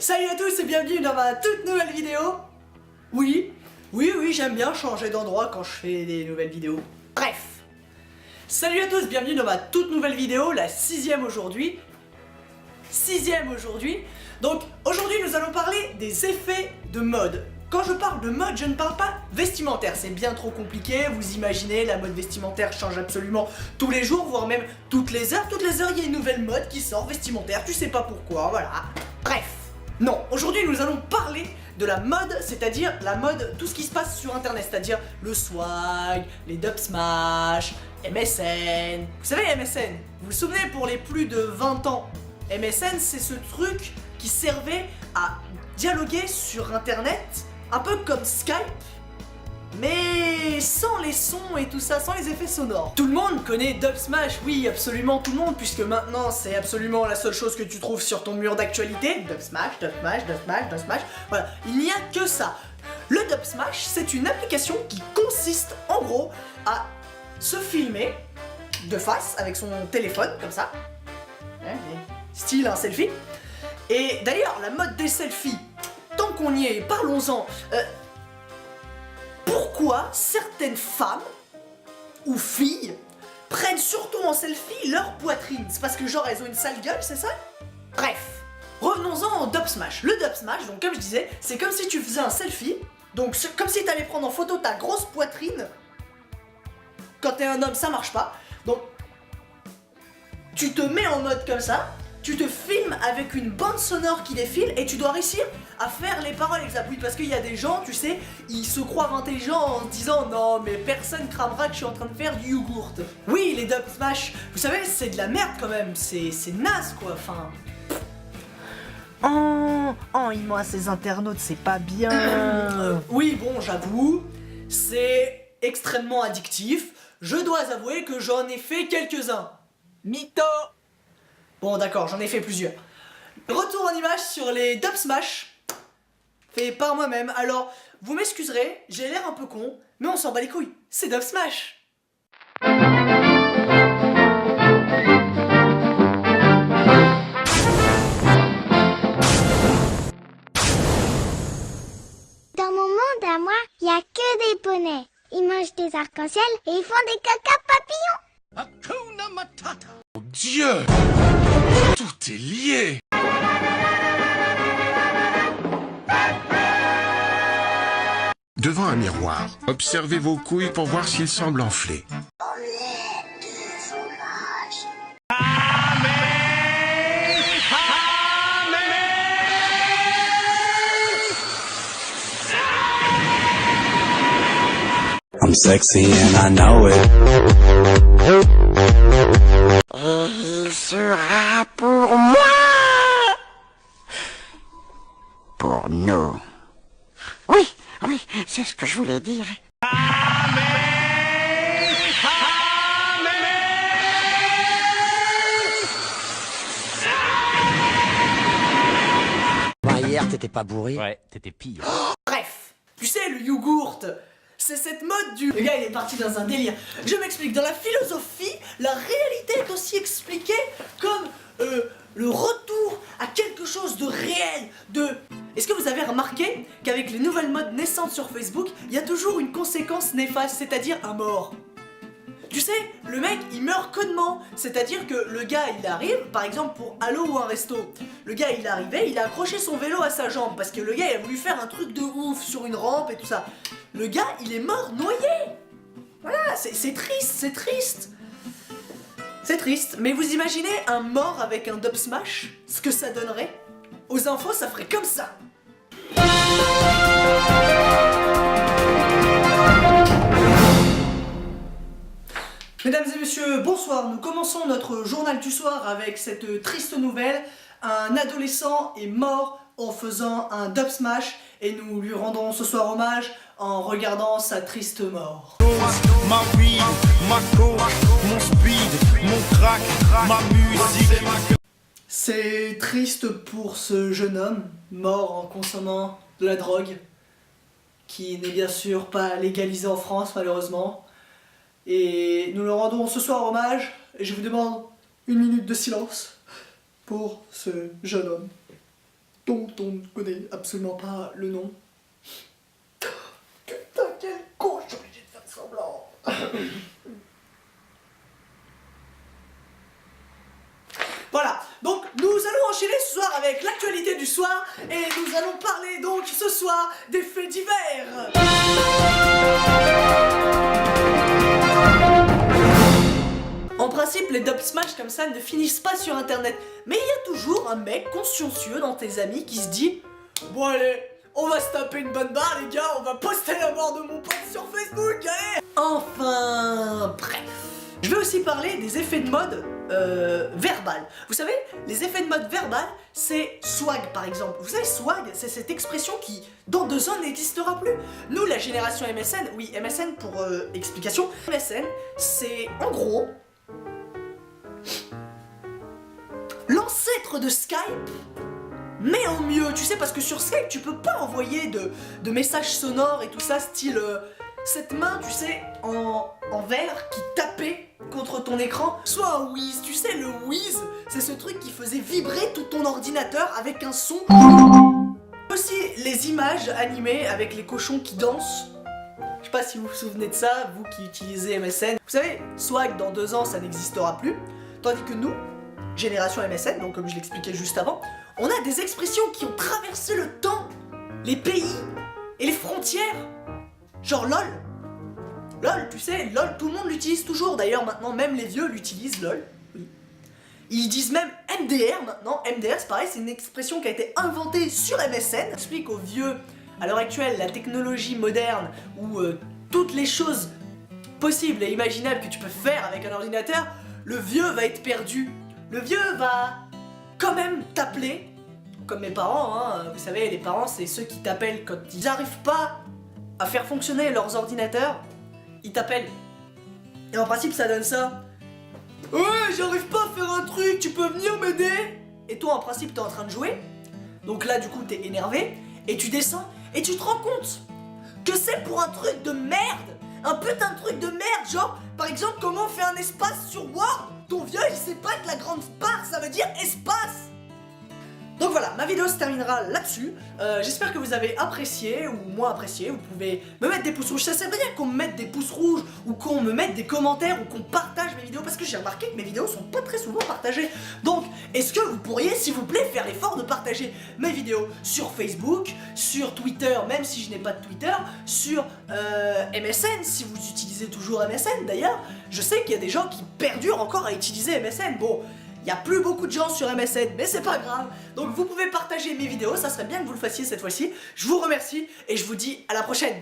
Salut à tous et bienvenue dans ma toute nouvelle vidéo. Oui, j'aime bien changer d'endroit quand je fais des nouvelles vidéos. Bref. Salut à tous, bienvenue dans ma toute nouvelle vidéo, la sixième aujourd'hui. Donc aujourd'hui nous allons parler des effets de mode. Quand je parle de mode, je ne parle pas vestimentaire, c'est bien trop compliqué, vous imaginez, la mode vestimentaire change absolument tous les jours, voire même toutes les heures. Toutes les heures, il y a une nouvelle mode qui sort vestimentaire, tu sais pas pourquoi, voilà. Bref. Non, aujourd'hui nous allons parler de la mode, c'est-à-dire la mode, tout ce qui se passe sur internet, c'est-à-dire le swag, les dub smash, MSN. Vous savez MSN, vous vous souvenez pour les plus de 20 ans, MSN c'est ce truc qui servait à dialoguer sur internet, un peu comme Skype, mais sans les sons et tout ça, sans les effets sonores. Tout le monde connaît Dub Smash, oui, absolument tout le monde, puisque maintenant c'est absolument la seule chose que tu trouves sur ton mur d'actualité. Dub Smash, Dub Smash, Dub Smash, Dub Smash, voilà, il n'y a que ça. Le Dub Smash, c'est une application qui consiste en gros à se filmer de face avec son téléphone, comme ça, style un selfie. Et d'ailleurs, la mode des selfies, tant qu'on y est, parlons-en. Pourquoi certaines femmes ou filles prennent surtout en selfie leur poitrine? C'est parce que genre elles ont une sale gueule, c'est ça? Bref, revenons-en au Dub Smash. Le Dub Smash, donc comme je disais, c'est comme si tu faisais un selfie, donc comme si t'allais prendre en photo ta grosse poitrine. Quand t'es un homme, ça marche pas. Donc, tu te mets en mode comme ça, tu te filmes avec une bande sonore qui défile et tu dois réussir à faire les paroles exactes. Oui, parce qu'il y a des gens, tu sais, ils se croient intelligents en se disant non mais personne cramera que je suis en train de faire du yogourt. Oui, les Dub Smash, vous savez, c'est de la merde quand même, c'est naze quoi, enfin... Oh, moi ces internautes, c'est pas bien. Oui, bon, j'avoue, c'est extrêmement addictif. Je dois avouer que j'en ai fait quelques-uns. Mytho. Bon d'accord, j'en ai fait plusieurs. Retour en image sur les Dub Smash, fait par moi-même. Alors, vous m'excuserez, j'ai l'air un peu con, mais on s'en bat les couilles, c'est Dub Smash. Dans mon monde à moi, il n'y a que des poneys. Ils mangent des arcs-en-ciel et ils font des caca papillons. Hakuna Matata. Mon Dieu, tout est lié. Devant un miroir, observez vos couilles pour voir s'ils semblent enflés. Omelette de fromage. I'm sexy and I know it. Il sera pour moi. Pour nous. Oui, c'est ce que je voulais dire. Hier, t'étais pas bourré? Ouais, t'étais pire. Bref, tu sais, le yogourt, c'est cette mode du... Le gars, il est parti dans un délire. Je m'explique, dans la philosophie, la réalité est aussi expliquée comme le retour à quelque chose de réel, de... Est-ce que vous avez remarqué qu'avec les nouvelles modes naissantes sur Facebook, il y a toujours une conséquence néfaste, c'est-à-dire un mort? Tu sais, le mec, il meurt connement. C'est-à-dire que le gars, il arrive, par exemple pour Halo ou un resto. Le gars, il arrivait, il a accroché son vélo à sa jambe parce que le gars, il a voulu faire un truc de ouf sur une rampe et tout ça. Le gars, il est mort noyé. Voilà, c'est triste, c'est triste. C'est triste, mais vous imaginez un mort avec un Dub Smash? Ce que ça donnerait? Aux infos, ça ferait comme ça. Mesdames et messieurs, bonsoir. Nous commençons notre journal du soir avec cette triste nouvelle. Un adolescent est mort en faisant un Dub Smash et nous lui rendons ce soir hommage en regardant sa triste mort. Ma weed, ma coke, mon speed, mon crack, ma musique. C'est triste pour ce jeune homme mort en consommant de la drogue qui n'est bien sûr pas légalisée en France malheureusement. Et nous le rendons ce soir hommage et je vous demande une minute de silence pour ce jeune homme. dont on ne connaît absolument pas le nom. Putain, quel con, je suis obligé de faire semblant. Voilà, donc nous allons enchaîner ce soir avec l'actualité du soir et nous allons parler donc ce soir des faits divers. En principe, les dub smash comme ça ne finissent pas sur internet, mais il y a toujours un mec consciencieux dans tes amis qui se dit « Bon allez, on va se taper une bonne barre les gars, on va poster la mort de mon pote sur Facebook, allez !» Enfin, bref. Je vais aussi parler des effets de mode verbal. Vous savez, les effets de mode verbal, c'est swag par exemple. Vous savez, swag, c'est cette expression qui, dans 2 ans, n'existera plus. Nous, la génération MSN, oui, MSN pour explication, MSN, c'est en gros l'ancêtre de Skype, mais en mieux, tu sais, parce que sur Skype, tu peux pas envoyer de messages sonores et tout ça, style cette main, tu sais, en verre qui tapait contre ton écran, soit un whiz, tu sais, le whiz, c'est ce truc qui faisait vibrer tout ton ordinateur avec un son. Aussi, les images animées avec les cochons qui dansent. Je sais pas si vous vous souvenez de ça, vous qui utilisez MSN. Vous savez, swag, dans 2 ans, ça n'existera plus, tandis que nous, génération MSN, donc comme je l'expliquais juste avant, on a des expressions qui ont traversé le temps, les pays et les frontières. Genre LOL. LOL, tu sais, LOL, tout le monde l'utilise toujours. D'ailleurs, maintenant, même les vieux l'utilisent, LOL. Oui. Ils disent même MDR maintenant. MDR, c'est pareil, c'est une expression qui a été inventée sur MSN. J'explique aux vieux, à l'heure actuelle, la technologie moderne, où toutes les choses possibles et imaginables que tu peux faire avec un ordinateur, le vieux va être perdu. Le vieux va quand même t'appeler, comme mes parents, hein. Vous savez, les parents, c'est ceux qui t'appellent quand ils n'arrivent pas à faire fonctionner leurs ordinateurs. Ils t'appellent. Et en principe, ça donne ça. Ouais, j'arrive pas à faire un truc, tu peux venir m'aider? Et toi, en principe, t'es en train de jouer. Donc là, du coup, t'es énervé. Et tu descends. Et tu te rends compte que c'est pour un truc de merde. Un putain de truc de merde. Genre, par exemple, comment on fait un espace sur Word? Ton vieux, il sait pas que la grande barre, ça veut dire espace. Donc voilà, ma vidéo se terminera là-dessus. J'espère que vous avez apprécié ou moins apprécié. Vous pouvez me mettre des pouces rouges. Ça serait bien qu'on me mette des pouces rouges ou qu'on me mette des commentaires ou qu'on partage mes vidéos, parce que j'ai remarqué que mes vidéos sont pas très souvent partagées. Donc, est-ce que vous pourriez, s'il vous plaît, faire l'effort de partager mes vidéos sur Facebook, sur Twitter, même si je n'ai pas de Twitter, sur MSN, si vous utilisez toujours MSN d'ailleurs. Je sais qu'il y a des gens qui perdurent encore à utiliser MSN. Bon, il n'y a plus beaucoup de gens sur MSN, mais c'est pas grave. Donc vous pouvez partager mes vidéos, ça serait bien que vous le fassiez cette fois-ci. Je vous remercie et je vous dis à la prochaine.